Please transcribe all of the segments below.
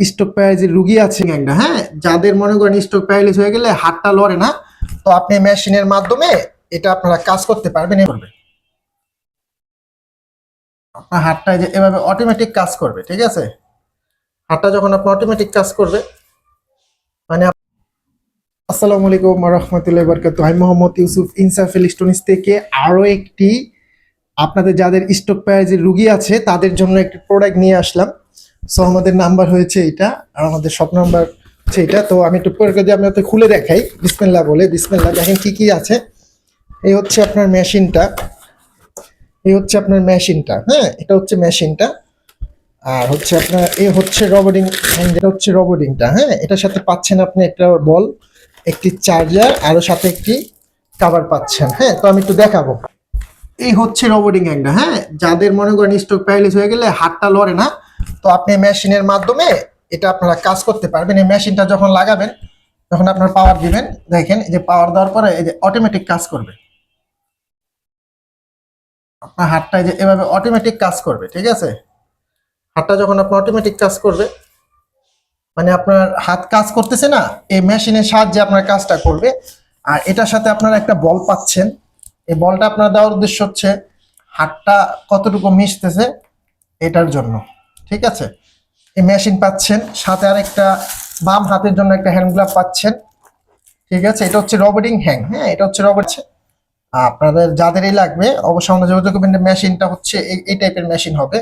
Stroke প্যারালাইজের রোগী আছে একটা, হ্যাঁ, যাদের মনে করেন স্ট্রোক প্যারালাইজ হয়ে গেলে হাতটা লড়ে না, তো আপনি মেশিনের মাধ্যমে এটা আপনারা কাজ করতে পারবেন। আপনার হাতটা যে এভাবে অটোমেটিক কাজ করবে, ঠিক আছে? হাতটা যখন আপনার অটোমেটিক কাজ করবে মানে আসসালামু আলাইকুম ওয়া রাহমাতুল্লাহি ওয়া বারাকাতুহু। আমি মোহাম্মদ ইউসুফ ইনসাফ ইলেকট্রনিক্স থেকে আরো একটি আপনাদের যাদের স্ট্রোক প্যারালাইজের রোগী আছে তাদের জন্য একটি প্রোডাক্ট নিয়ে আসলাম। সো আমাদের নাম্বার হয়েছে এটা আর আমাদের শপ নাম্বার হচ্ছে এটা। তো আমি একটু প্রোডাক্ট দিয়ে আপনাদের খুলে দেখাই বিসমিল্লাহ বলে। বিসমিল্লাহ, দেখেন কি কি আছে। এই হচ্ছে আপনার মেশিনটা, হ্যাঁ, এটা হচ্ছে মেশিনটা। আর হচ্ছে আপনার এই হচ্ছে রবোটিং, এটা হচ্ছে রবোটিংটা, হ্যাঁ। এটার সাথে পাচ্ছেন আপনি একটা বল, একটি চার্জার, আরো সাথে একটি কভার পাচ্ছেন, হ্যাঁ। তো আমি একটু দেখাবো। এই হচ্ছে রবোটিং হ্যান্ডটা, হ্যাঁ, যাদের মনে করেন স্ট্রোক প্যারালাইজ হয়ে গেলে হাতটা লড়ে না, তো আপনি মেশিনের মাধ্যমে এটা আপনারা কাজ করতে পারবেন। এই মেশিনটা যখন লাগাবেন তখন আপনার পাওয়ার দিবেন, দেখেন এই যে পাওয়ার দেওয়ার পরে এই যে অটোমেটিক কাজ করবে। আপনার হাতটা যে এভাবে অটোমেটিক কাজ করবে, ঠিক আছে? হাতটা যখন আপনার অটোমেটিক কাজ করবে মানে আপনার হাত কাজ করতেছে না, এই মেশিনের সাহায্যে আপনার কাজটা করবে। আর এটার সাথে আপনারা একটা বল পাচ্ছেন। এই বলটা আপনার দেওয়ার উদ্দেশ্য হচ্ছে হাতটা কতটুকু মিশতেছে এটার জন্য, ঠিক আছে? এই মেশিন পাচ্ছেন, সাথে আর একটা বাম হাতের জন্য একটা হ্যান্ড গ্লাভ পাচ্ছেন, ঠিক আছে? এটা হচ্ছে রবোটিং হ্যান্ড, হ্যাঁ, এটা হচ্ছে রবোট। আপনাদের যাদেরই লাগবে অবশ্যই আমাদের যোগাযোগ করবেন। মেশিনটা হচ্ছে এই টাইপের মেশিন হবে,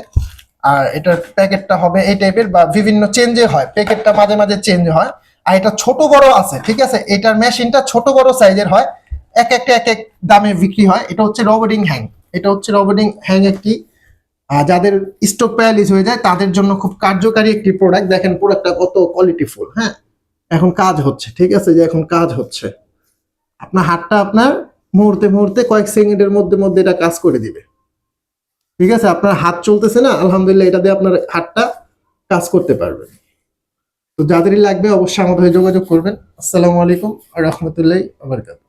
আর এটার প্যাকেটটা হবে এই টাইপের, বা বিভিন্ন চেঞ্জে হয়, প্যাকেটটা মাঝে মাঝে চেঞ্জ হয়। আর এটা ছোট বড় আছে, ঠিক আছে? এটার মেশিনটা ছোট বড় সাইজের হয়, এক একটা এক এক দামে বিক্রি হয়। এটা হচ্ছে রবোটিং হ্যাং, এটা হচ্ছে রবোটিং হ্যাং একটি যাদের স্ট্রোক প্যারালাইজ হয়ে যায় তাদের জন্য খুব কার্যকারী একটি প্রোডাক্ট। দেখেন প্রোডাক্টটা কত কোয়ালিটিফুল, হ্যাঁ। এখন কাজ হচ্ছে, ঠিক আছে? যে এখন কাজ হচ্ছে, আপনার হাতটা আপনার মুহূর্তে মুহূর্তে কয়েক সেকেন্ডের মধ্যে মধ্যে এটা কাজ করে দিবে, ঠিক আছে? আপনার হাত চলতেছে না, আলহামদুলিল্লাহ এটা দিয়ে আপনার হাতটা কাজ করতে পারবেন। তো যাদেরই লাগবে অবশ্যই আমাদের যোগাযোগ করবেন। আসসালামু আলাইকুম ওয়া রাহমাতুল্লাহি ওয়া বারাকাতুহু।